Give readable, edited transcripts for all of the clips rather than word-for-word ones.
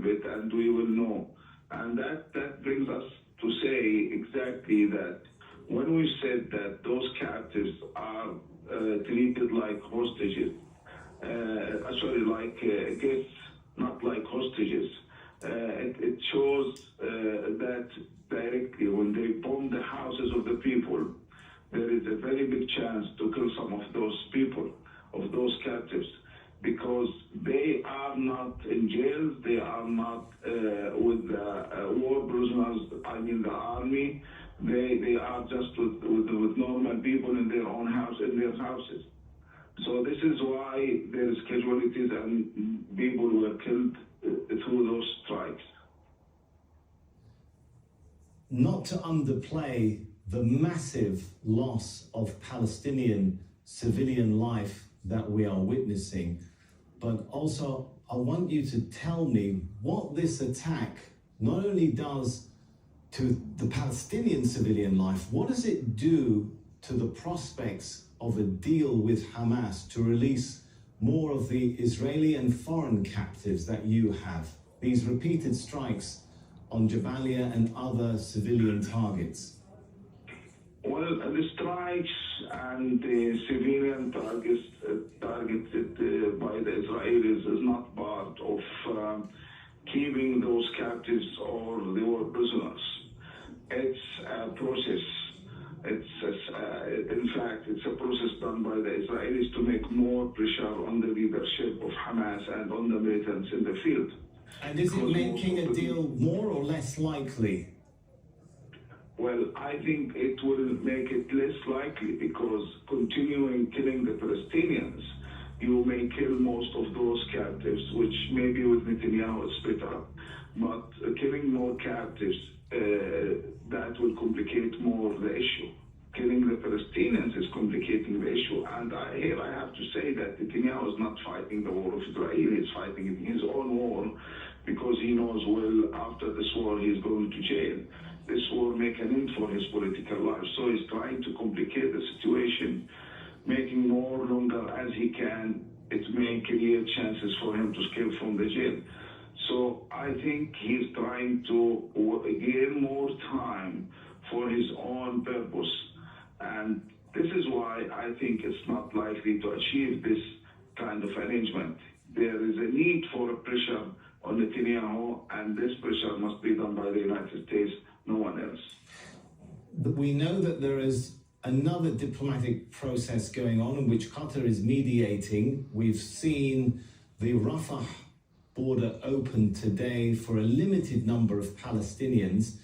bit and we will know. And that brings us to say exactly that when we said that those captives are treated like hostages, like guests, not like hostages, it shows that directly when they bomb the houses of the people, there is a very big chance to kill some of those people, of those captives, because they are not in jails, they are not with war prisoners, I mean the army, they are just with normal people in their own house, in their houses. So this is why there is casualties and people were killed through those strikes. Not to underplay the massive loss of Palestinian civilian life that we are witnessing, but also I want you to tell me what this attack not only does to the Palestinian civilian life, what does it do to the prospects of a deal with Hamas to release more of the Israeli and foreign captives that you have? These repeated strikes on Jabalia and other civilian targets. Well, the strikes and the civilian targeted by the Israelis is not part of keeping those captives or the war prisoners. It's a process. In fact, it's a process done by the Israelis to make more pressure on the leadership of Hamas and on the militants in the field. And is it making a deal more or less likely? Well, I think it will make it less likely, because continuing killing the Palestinians, you may kill most of those captives, which maybe with Netanyahu it's better, but killing more captives, that will complicate more the issue. Killing the Palestinians is complicating the issue. And here I have to say that Netanyahu is not fighting the war of Israel, he's fighting his own war, because he knows well after this war he's going to jail. This war make an end for his political life. So he's trying to complicate the situation, making more longer as he can. It may create chances for him to escape from the jail. So I think he's trying to gain more time for his own purpose. And this is why I think it's not likely to achieve this kind of arrangement. There is a need for a pressure on Netanyahu, and this pressure must be done by the United States, no one else. We know that there is another diplomatic process going on in which Qatar is mediating. We've seen the Rafah border open today for a limited number of Palestinians.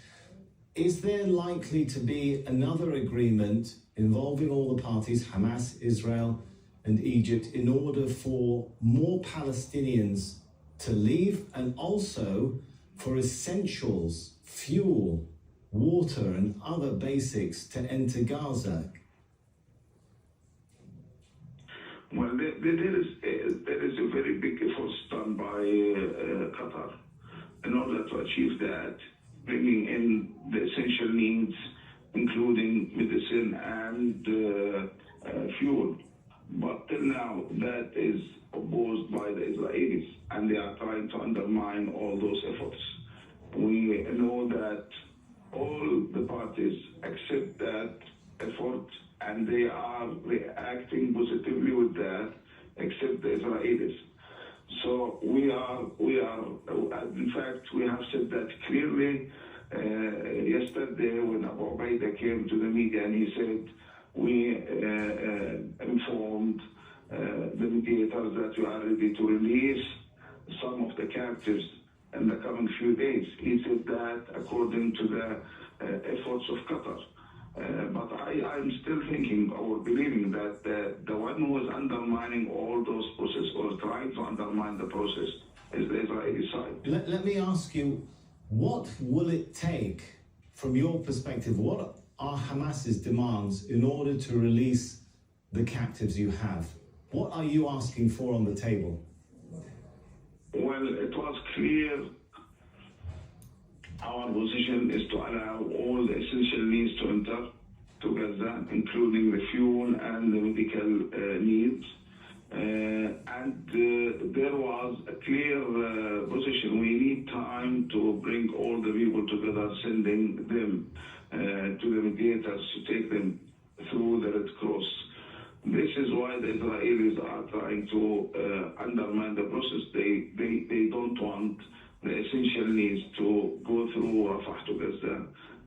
Is there likely to be another agreement involving all the parties, Hamas, Israel, and Egypt, in order for more Palestinians to leave, and also for essentials, fuel, water, and other basics to enter Gaza? Well, there is a very big effort done by Qatar in order to achieve that, bringing in the essential needs, including medicine and fuel. But till now, that is opposed by the Israelis, and they are trying to undermine all those efforts. We know that all the parties accept that effort, and they are reacting positively with that, except the Israelis. So we are, in fact, we have said that clearly yesterday when Abu Ubaidah came to the media and he said, we informed the mediators that we are ready to release some of the captives in the coming few days. He said that according to the efforts of Qatar. But I'm still thinking or believing that the one who is undermining all those processes or trying to undermine the process is the Israeli side. Let me ask you, what will it take, from your perspective, what are Hamas's demands in order to release the captives you have? What are you asking for on the table? Well, it was clear our position is to allow all the essential needs to enter to Gaza, including the fuel and the medical needs. And there was a clear position. We need to bring all the people together, sending them to the mediators to take them through the Red Cross. This is why the Israelis are trying to undermine the process. They don't want the essential needs to go through Rafah to Gaza.